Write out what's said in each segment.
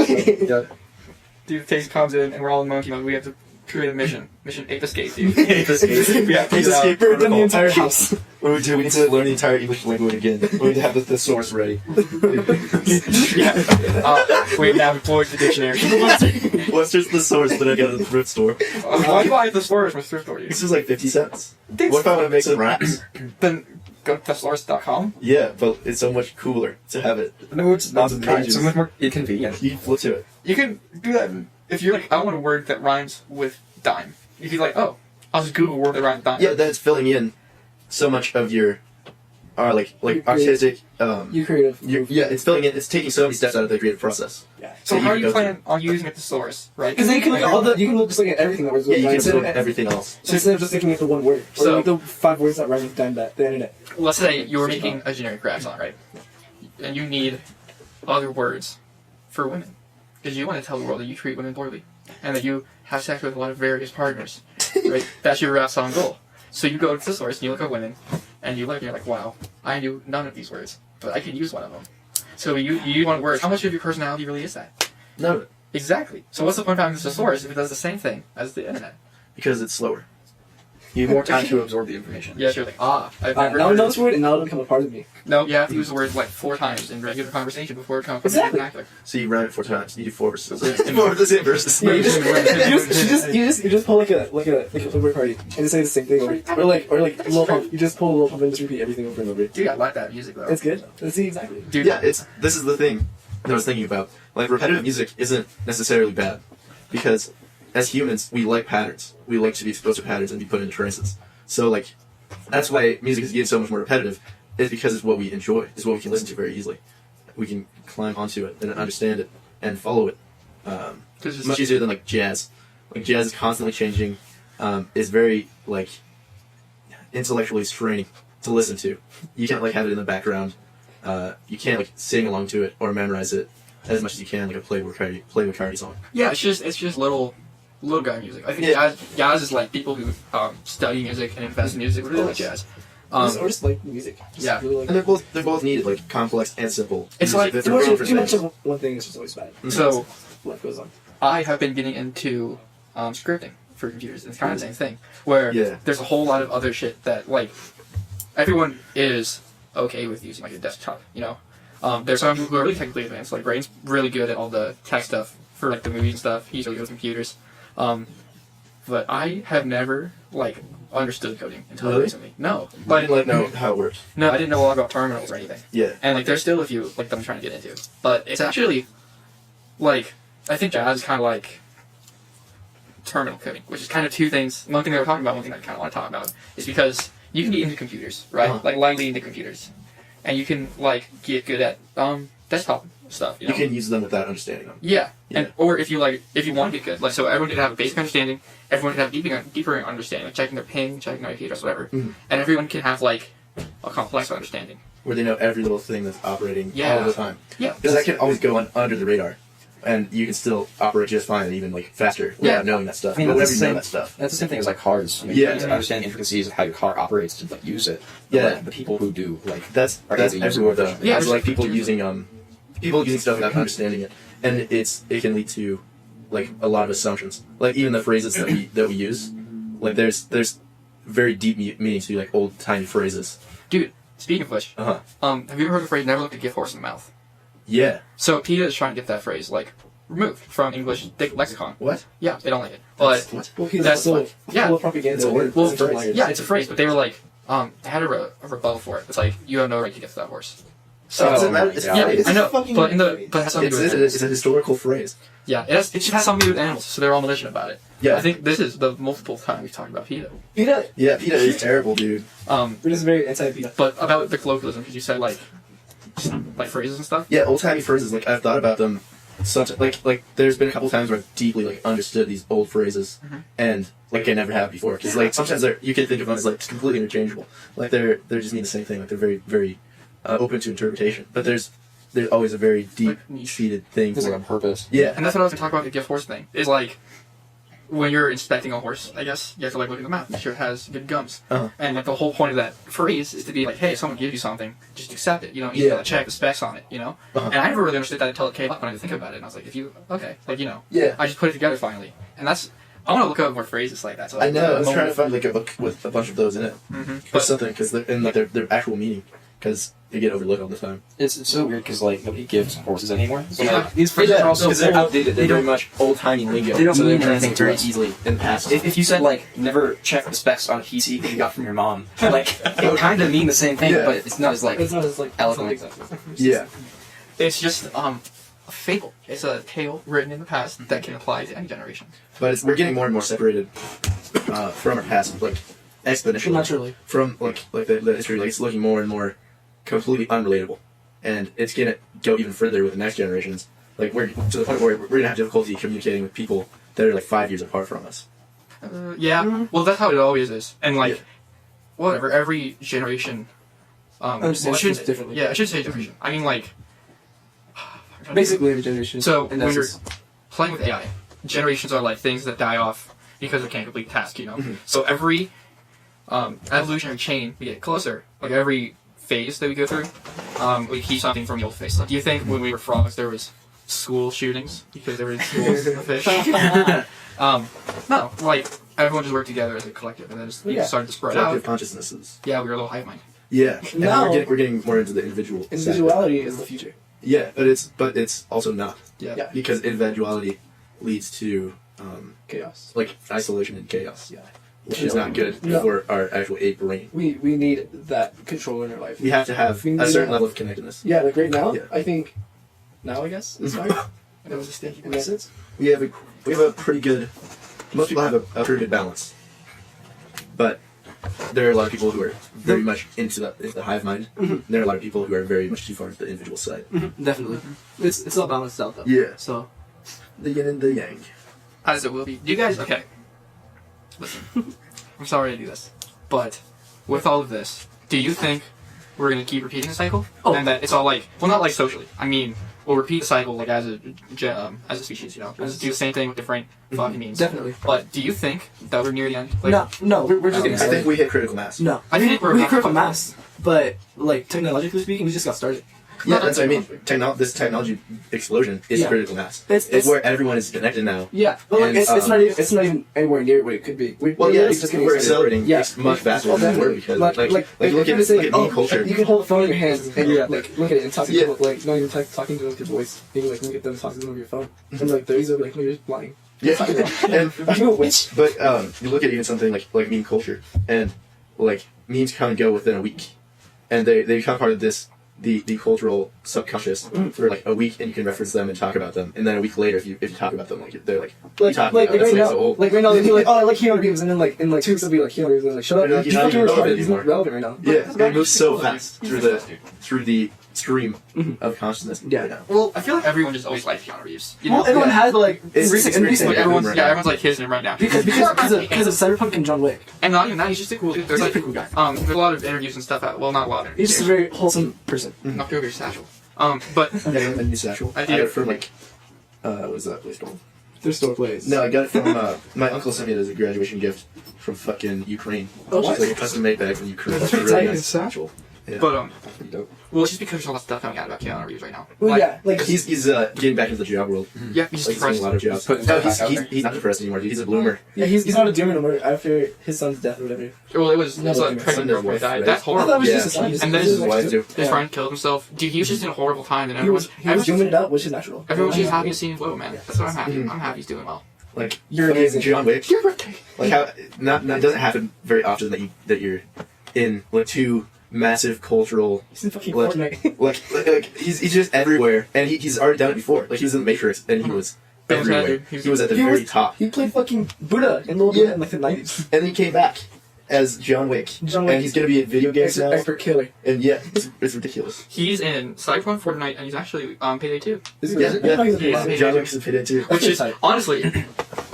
Yeah. Dude, Taste comes in, and we're all in monkey mode. We have to create a mission. Mission Ape Escape, dude. Ape Escape. Yeah, Ape Escape. Burn down the entire house. What we do, we need to learn the entire English language again. We need to have the thesaurus ready. Yeah. We now deployed the dictionary. Webster's thesaurus that I got at the thrift store. Why do you buy the thesaurus from thrift store, dude? This is like 50 cents. What if I want to make some rhymes? Then go to thesaurus.com. Yeah, but it's so much cooler to have it. No, it's not. Pages. It's so much more inconvenient. You can flip to it. You can do that if you're like, I want a word that rhymes with dime. You can be like, oh, I'll just Google a word that rhymes with dime. Yeah, that's filling in so much of your, like artistic. You creative. Yeah, it's filling in. It's taking so many steps out of the creative process. Yeah. So how do you plan on using a thesaurus, right? Because then you can look at all the. You can look just like at everything that was. Yeah, you can look at everything else. So instead of just looking at the one word, or So- like the 5 words that rhyme with dime that the internet. Let's say you're making a generic rap song, right? And you need other words for women. Because you want to tell the world that you treat women poorly. And that you have sex with a lot of various partners. Right? That's your rap song goal. So you go to the source and you look at women, and you look and you're like, wow, I knew none of these words, but I can use one of them. So you use one word. How much of your personality really is that? No, Exactly. So what's the point of having the source if it does the same thing as the internet? because it's slower. You have more time to absorb the information. Yeah, you're like, I've never Now I heard know of this word, and now it'll become a part of me. No, you have to use the word like 4 times in regular conversation before it comes from Exactly. the vernacular. So you rhyme it 4 times. You do 4 verses. Yeah. 4 of the same verses. Yeah, you just pull like a word party and just say the same thing, or like Lil Pump. You just pull Lil Pump and just repeat everything over and over. Dude, I like that music though. It's good. See, exactly. Dude, Yeah, this is the thing that I was thinking about. Like, repetitive music isn't necessarily bad, because as humans, we like patterns. We like to be exposed to patterns and be put into trances. So, like, that's why music is getting so much more repetitive, is because it's what we enjoy. It's what we can listen to very easily. We can climb onto it and understand it and follow it. It's much easier than, like, jazz. Like, jazz is constantly changing. It's very, like, intellectually straining to listen to. You can't, like, have it in the background. You can't, like, sing along to it or memorize it as much as you can, like a Playboy Cardi song. yeah, it's just little guy music. I think jazz is like people who study music and invest in music really like jazz. Or just like music. Just Yeah. really like And they're both needed, like complex and simple. It's like They're too both much things. of one thing is just always bad. So Life goes on. I have been getting into scripting for computers. It's kind of the same thing, where there's a whole lot of other shit that like everyone is okay with using like a desktop, you know. There's some people who are really technically advanced, like Brain's really good at all the tech stuff for like the movies and stuff. He's really good with computers. But I have never like understood coding until recently. No. But I didn't like know how it worked. No, I didn't know a lot about terminals or anything. Yeah. And like there's still a few like that I'm trying to get into. But it's actually like I think jazz is kinda like terminal coding, which is kind of two things. One thing that we're talking about, one thing I kinda want to talk about is because you can get into computers, right? Uh-huh. Like lightly into computers. And you can like get good at desktop stuff. You know? You can use them without understanding them. Yeah. Yeah. And or if you want to get good, like so everyone can have a basic understanding, everyone can have deeper understanding, like checking their ping, checking their IP address, whatever. Mhm. And everyone can have like a complex understanding. Where they know every little thing that's operating Yeah. all the time. Yeah. Because that can always go under the radar. And you can still operate just fine, even like faster, without knowing that stuff. I mean, but that's whenever the you know same- that stuff. That's the same thing as like cars. You know, Yeah. you need to understand the intricacies of how your car operates to like use it. But, Yeah. like, the people who do like That's are able to use everywhere it though. efficiently. Yeah, It's like people there's- using stuff without understanding it, and it can lead to like a lot of assumptions. Like even the phrases that we use, like there's very deep meaning to like old timey phrases. Dude, speaking of which, Uh-huh. Have you ever heard the phrase "never look a gift horse in the mouth"? Yeah. So PETA is trying to get that phrase like removed from English lexicon. What? Yeah, they don't like it. But What? Well, he's That's also like- yeah. full of propaganda. It's a word. well, It's a phrase. yeah, it's a phrase, but they were like, they had a rebuttal for it. It's like you have no right to gift that horse. So It doesn't matter. It's yeah, a yeah, phrase. I know, fucking but phrase. it has something to do with It's a historical phrase. Yeah, it just has something to do with animals, so they're all malicious about it. Yeah. I think this is the multiple time we've talked about PETA. PETA. Yeah, PETA is terrible, dude. We're just very anti-PETA. But about the colloquialism, because you said like phrases and stuff. Yeah, old timey phrases. Like I've thought about them. Like there's been a couple times where I've deeply like understood these old phrases, and like I never have before. Because like sometimes you can think of them as like completely interchangeable. Like they're just mean the same thing. Like they're very very open to interpretation. But there's always a very deep Like niche. seated thing. There's for like a them. purpose. Yeah. And that's what I was going to talk about the gift horse thing. Is like, when you're inspecting a horse, I guess you have to like look at the mouth, make sure it has good gums, Uh-huh. and like the whole point of that phrase is to be like, hey, if someone gives you something, just accept it. You don't need to check the specs on it, you know. Uh-huh. And I never really understood that until it came up when I had to think about it, and I was like, if you like Yeah. I just put it together finally, and that's I want to look up more phrases like that. So I know. I was trying to find like a book with a bunch of those in it, or something, because their actual meaning, because they get overlooked all the time. It's so weird because like nobody gives horses anymore. So Yeah. like, these phrases are also because they're old. outdated. They're very much old-timey lingo. They don't so mean they're anything very to us. easily in the past. If you said like never check the specs on a PC that you got from your mom, like it would kind of mean the same thing, Yeah. but it's not as like It's not as like eloquent. Yeah. it's just a fable. It's a tale written in the past that can apply to any generation. But we're getting more and more separated from our past, like exponentially. Naturally. From like the history, like it's looking more and more completely unrelatable, and it's gonna go even further with the next generations. Like we're to the point where we're gonna have difficulty communicating with people that are like 5 years apart from us. Well, that's how it always is, and like Yeah. whatever. Every generation. Understand I should things differently. Yeah, I should say generation. I mean like. Basically, every generation. So in when you're essence. playing with AI, generations are like things that die off because they can't complete tasks, you know? So every evolutionary chain we get closer, like every phase that we go through, we keep something from the old phase. So do you think when we were frogs there was school shootings because there were schools of fish? No, like everyone just worked together as a collective and then just started to spread Collective out. consciousnesses. Yeah, we were a little hive mind. Yeah. And Now- we're getting more into the individual. side. Individuality is the future. Yeah, but it's also not, Yeah. because individuality leads to Chaos. like isolation and chaos. Yeah. Which is not good No. for our actual ape brain. We need that control in our life. We have to have We a need certain to- level of connectedness. Yeah, like right now, Yeah. I think. Now, I guess it's fine. That was a stinky In essence. We have a pretty good. Most people have a pretty good balance, but there are a lot of people who are very much into the hive mind. And there are a lot of people who are very much too far into the individual side. Definitely. It's all balanced out though. Yeah. So. The yin and the yang. As it will be. Do you guys okay? Listen. I'm sorry to do this. But with all of this, do you think we're gonna keep repeating the cycle? Oh. And that it's all like well not like socially. I mean we'll repeat the cycle like as a species, you know. We'll just do the same thing with different fucking means. Definitely. But do you think that we're near the end? Like, No, we're just I getting think started. we hit critical mass. No, I think we're we about- hit critical mass, but like technologically speaking, we just got started. Yeah, that's what I mean. This technology explosion is Yeah. critical mass. It's- where everyone is connected now. Yeah, but like And, it's not even anywhere near what it could be. We're Well, yeah, literally just getting we're started. accelerating Yeah. much faster than we were because like if look you're at gonna say, meme culture. You can hold a phone in your hands and Yeah. like look at it and talk to Yeah. people, like not even talking to them with your voice. You can like look at them, talk to them with your phone. And like they'll be like, no, you're just lying. Yeah, and Are you a witch? but you look at even something like meme culture, and like memes come and go within a week, and they become part of the cultural subconscious for like a week, and you can reference them and talk about them, and then a week later, if you talk about them, like they're like Like talking right about it, it's now, so old. like right now, they'll be like, oh, I like Keanu Reeves, and then like in like 2 weeks they'll be like Keanu Reeves, and like shut up, And, like, he's you not fucking even retarded. relevant He's not anymore. relevant right now. Yeah, it moves so fast through the stream of consciousness. Yeah. right now. well, I feel like everyone just always liked Keanu Reeves. You know? Well, everyone Yeah. has, but like It's recent pretty recent like everyone's everyone right everyone's like his him right now. because of Cyberpunk and John Wick. And not even that, he's just a cool dude. There's He's a like pretty cool guy. there's a lot of interviews and stuff out well not a lot of He's interviews. just a very wholesome person. Knocked over your satchel. But Yeah, a new satchel. I I do. got it from like what was that place called? Their store plays. No, I got it from my uncle sent me it as a graduation gift from fucking Ukraine. Oh, It's what? like a custom made bag from Ukraine. That's It's pretty really tight. nice. Satchel. Yeah. but Pretty dope. well it's just because there's a lot of stuff coming out about Keanu Reeves right now. Well, yeah, like He's getting back into the job world. Yeah, he's Like he's getting depressed. a lot of jobs. Putting No, himself out there. he's not depressed anymore, dude. He's a bloomer. yeah, he's not a doomer no more after his son's death or whatever. Well, it was No, like no, pregnant no, girlfriend no, died. right? That's I thought it horrible. was Yeah. just his son. And then his wife too. His friend killed himself. Dude, he was just in a horrible time, and He everyone's was dooming it out, which is natural. everyone's just happy to see him flow, man. That's what I'm happy. Mhm. I'm happy he's doing well. Like You're fucking amazing. John Wick. Your birthday. Like how not it doesn't happen very often that you're in like two massive cultural He's in fucking Like- Fortnite. like he's just everywhere, and he's already done it before. Like he was in the Matrix, and he was everywhere. Fantastic. He was at the He very was- top, He played fucking Buddha in Little Buddha in like the 90s. and then he came back as John Wick. John Wick. And he's gonna be in video games now. Expert killer. And yeah, it's ridiculous. He's in Cyberpunk, Fortnite, and he's actually Payday 2. This Yeah, I know he's a yeah. big John Wick's in Payday too. Which is tight. honestly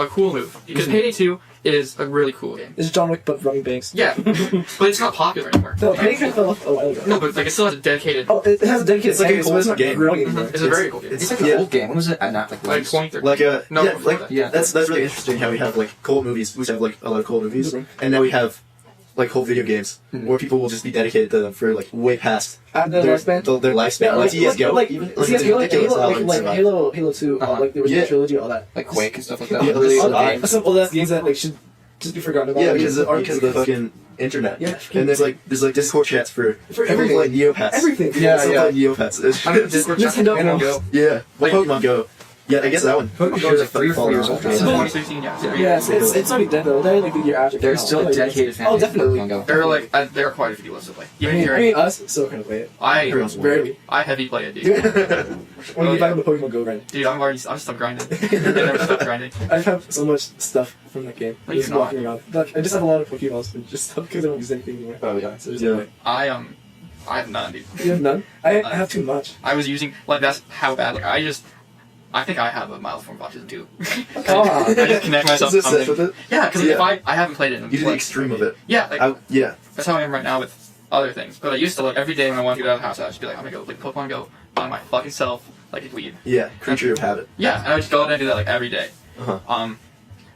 a cool move because Payday 2 is a really cool game. It's John Wick but robbing banks. Yeah, but it's not popular anymore. No, Penny kind of fell off a while ago. No, but like it still has a dedicated. Oh, it has a dedicated. It's like a so cool it's not game. growing anymore. It's a very cool game. It's like an old game. When was it? Not Like 2013. Like No, yeah, before like that. Yeah. that's really interesting how we have like cult movies. We used to have like a lot of cult movies, and now we have like whole video games where people will just be dedicated to them for like way past Their lifespan. their lifespan. Like CS:GO, even CS:GO, like ridiculous how long it's like survived. Halo 2, like the original Yeah. trilogy, all that. Like Quake and stuff like that. Yeah, really all old that. games. Some old ass games that like should just be forgotten about. Yeah, Like, because of arcade the games. fucking internet. Yeah. And there's like Discord chats for everything. everything like Neopets. Everything. Yeah, Yeah, yeah. Like Neopets. It's I mean, just- Discord chat Nintendo Pokemon and Go. yeah. Well, Like- Pokemon Go. Yeah, I guess that one. Pokemon Go is like 3 or 4 years old. It's Yeah. 2016, yeah. Yeah, it's already dead though. They're like the year after. There's still a dedicated fan Oh, base for definitely. Pokemon Go. There are like there are quite a few lists to play. I Even mean, here, us still kind of play it. Everyone's Rarely. I heavy play it, dude. When you buy the Pokemon Go, right? Dude, I'm stuck grinding. I never stop grinding. I have so much stuff from that game. No, Just you're not. walking around. Like, I just have a lot of Pokeballs, but just because I don't use anything anymore. Oh yeah. So there's Yeah. no way. I have none, dude. You have none? I have too much. I was using like that's how bad. Like I think I have a mild form of autism too. Ah. I just connect myself to Is this something. with it? Yeah, because Yeah. if I haven't played it, in, You do the like, extreme of it. Yeah, like, Yeah. that's how I am right now with other things. But I used to like every day when I wanted to get out of the house, I'd just be like, I'm gonna go like Pokemon Go by my fucking self, like a weed. Yeah. Creature of habit. Yeah, and I would just go out and do that like every day. Uh-huh.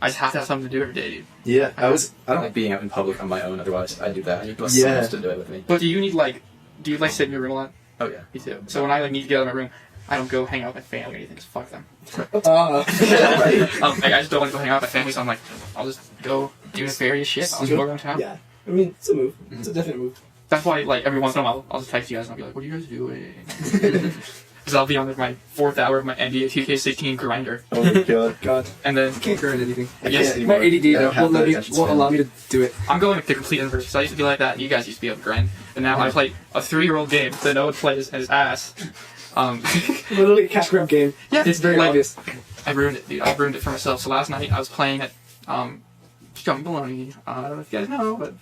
I just have to have something to do every day, dude. Yeah. I don't like being out in public on my own. Otherwise, I do that. I need someone Yeah. else to do it with me. But do you sit in your room a lot? Oh yeah. Me too. So when I like need to get out of my room, I don't go hang out with my family or anything. Just fuck them. Ah. Like, I just don't want to go hang out with my family, so I'm like, I'll just go do nefarious shit. I'll just go around town. Yeah. I mean, it's a move. It's a definite move. That's why, like, every once in a while, I'll just text you guys and I'll be like, what are you guys doing? Because I'll be on my 4th hour of my NBA 2K16 grinder. Oh my god. God. And then I can't grind anything. Yes, My ADD I don't have won't, let that me, attention won't span. allow me to do it. I'm going the complete inverse. So I used to be like that, and you guys used to be able to grind. And now I play a 3-year-old game that no one plays and his ass. Literally a cash grab game. Yeah, It's very like, obvious. I ruined it, dude. I ruined it for myself. So last night I was playing at Jumping Baloney. I don't know if you guys know, but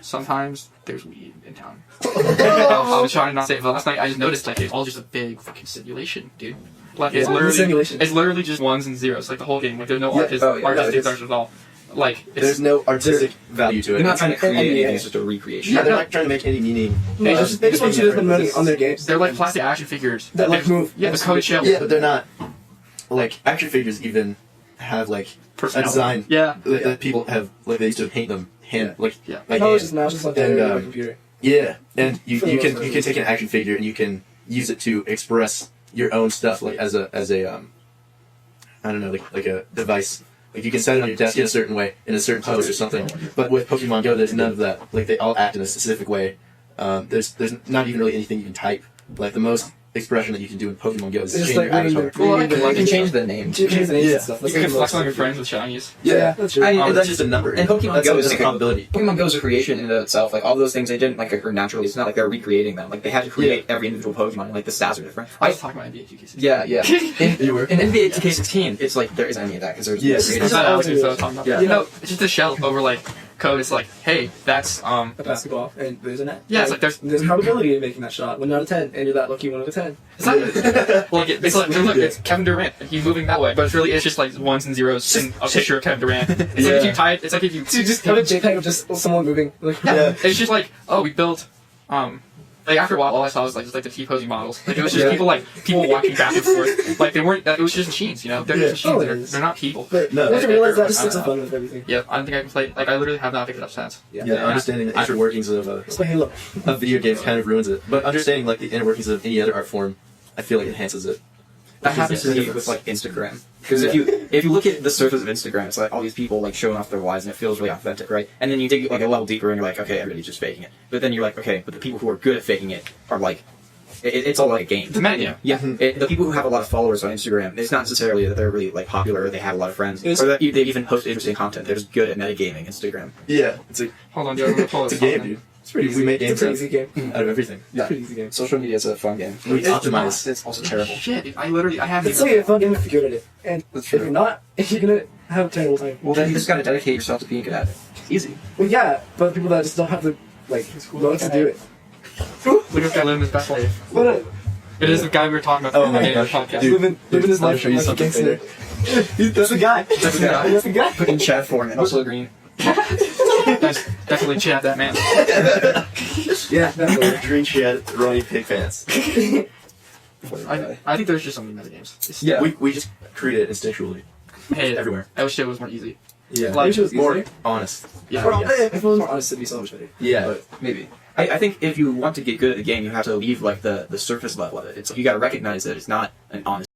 sometimes there's weed in town. I was trying not to say it, but last night I just noticed like it's all just a big fucking simulation, dude. Like it's Simulation. literally just ones and zeros, like the whole game. Like there's no Yeah. artistic at all. Like There's no artistic value to it. They're not trying to create NBA. anything. It's just a recreation. Yeah, they're not trying to make any meaning. They just want you to spend money on their games. they're like plastic action figures That like move. Yeah, the code shell. Yeah, but they're not like action figures. Even have like a Personality. design Yeah. that people have like they used to paint them like Yeah. by No, hand. it's just now just like And, on my um, computer. Yeah, and you For the most can part. you can take an action figure and you can use it to express your own stuff, like as a I don't know, like a device. Like you can set it on your desk in a certain way, in a certain pose or something. But with Pokemon Go, there's none of that. Like they all act in a specific way. There's not even really anything you can type. Like the most expression that you can do in Pokemon Go is It's just change like your reading avatar. Well, I the can You can like change the name. change the names Yeah. and stuff. You can flex on your friends with shinies. Yeah, that's true. That's just a number. And Pokemon That's Go a is like probability. Pokemon Go is a creation in and of itself. Like all those things, they didn't like occur naturally. It's not like they're recreating them. Like they had to create every individual Pokemon. And, like the stats are different. I was talking about NBA 2K16. Yeah. You were. In NBA 2K16, it's like there isn't any of that because there's Yes. That's what I was talking about. Yeah. You know, it's just a shell over like code. It's like, hey, that's A basketball, and there's a net. Yeah, it's like there's probability of making that shot. 1 out of 10, and you're that lucky 1 out of 10. it's not like it's like look, it's Kevin Durant. He's moving that way, but it's just like ones and zeros and a picture of Kevin Durant. It's like if you type, it's like if you So you just have a JPEG of just someone moving. Like, Yeah. It's just like, oh, we built, like after a while, all I saw was like just like the T-posing models. Like it was just people walking back and forth. Like they weren't. It was just machines, you know. They're just Oh, machines. it They're, is. they're not people. But No. once you realize that, just takes fun with everything. Yeah, I don't think I can play. Like I literally have not picked it up since. Yeah, understanding the inner workings of Let's play Halo. video games kind of ruins it. But understanding like the inner workings of any other art form, I feel like enhances it. That happens to me with like Instagram. Because if you look at the surface of Instagram, it's like all these people like showing off their lives, and it feels really authentic, right? And then you dig like a level deeper, and you're like, okay, everybody's just faking it. But then you're like, okay, but the people who are good at faking it are like, it's all like a game. It's meta. Yeah, the people who have a lot of followers on Instagram, it's not necessarily that they're really like popular or they have a lot of friends, It's- or that they even post interesting content. They're just good at metagaming Instagram. Yeah, it's a Hold on, dude. I'm gonna pull it's a this game, up. dude. It's pretty We easy. make It's a games pretty easy game. out of everything. It's a pretty easy game. Social media is a fun game. We It's optimize. It's also terrible. Shit, I haven't. It's like a fun game if you're good at it. And That's if true. you're not, you're gonna have a terrible time. Well, then you just gotta dedicate yourself to being good at it. It's easy. Well, yeah, but people that just don't have the, like, know to do it. Look at that limit basketball. But, It is the guy we were talking about Oh in the my beginning of the gosh. podcast. Dude, living his I'll life show you like a something gangster. later. That's the guy. That's the guy. That's the guy. Put in chat form and also green. Nice. Definitely chat that man. Yeah, that's the Green Shed, Randy Pigpants. I think there's just some metagames. It's- Yeah. We just create it instinctually. I hate it. Everywhere. I wish it was more easy. Yeah. Like, wish it was more easier. honest. Yeah. Well, Yes. if it was more honest, it'd be so much better. Yeah. But Maybe. I think if you want to get good at the game, you have to leave like the surface level of it. It's you got to recognize that it's not an honest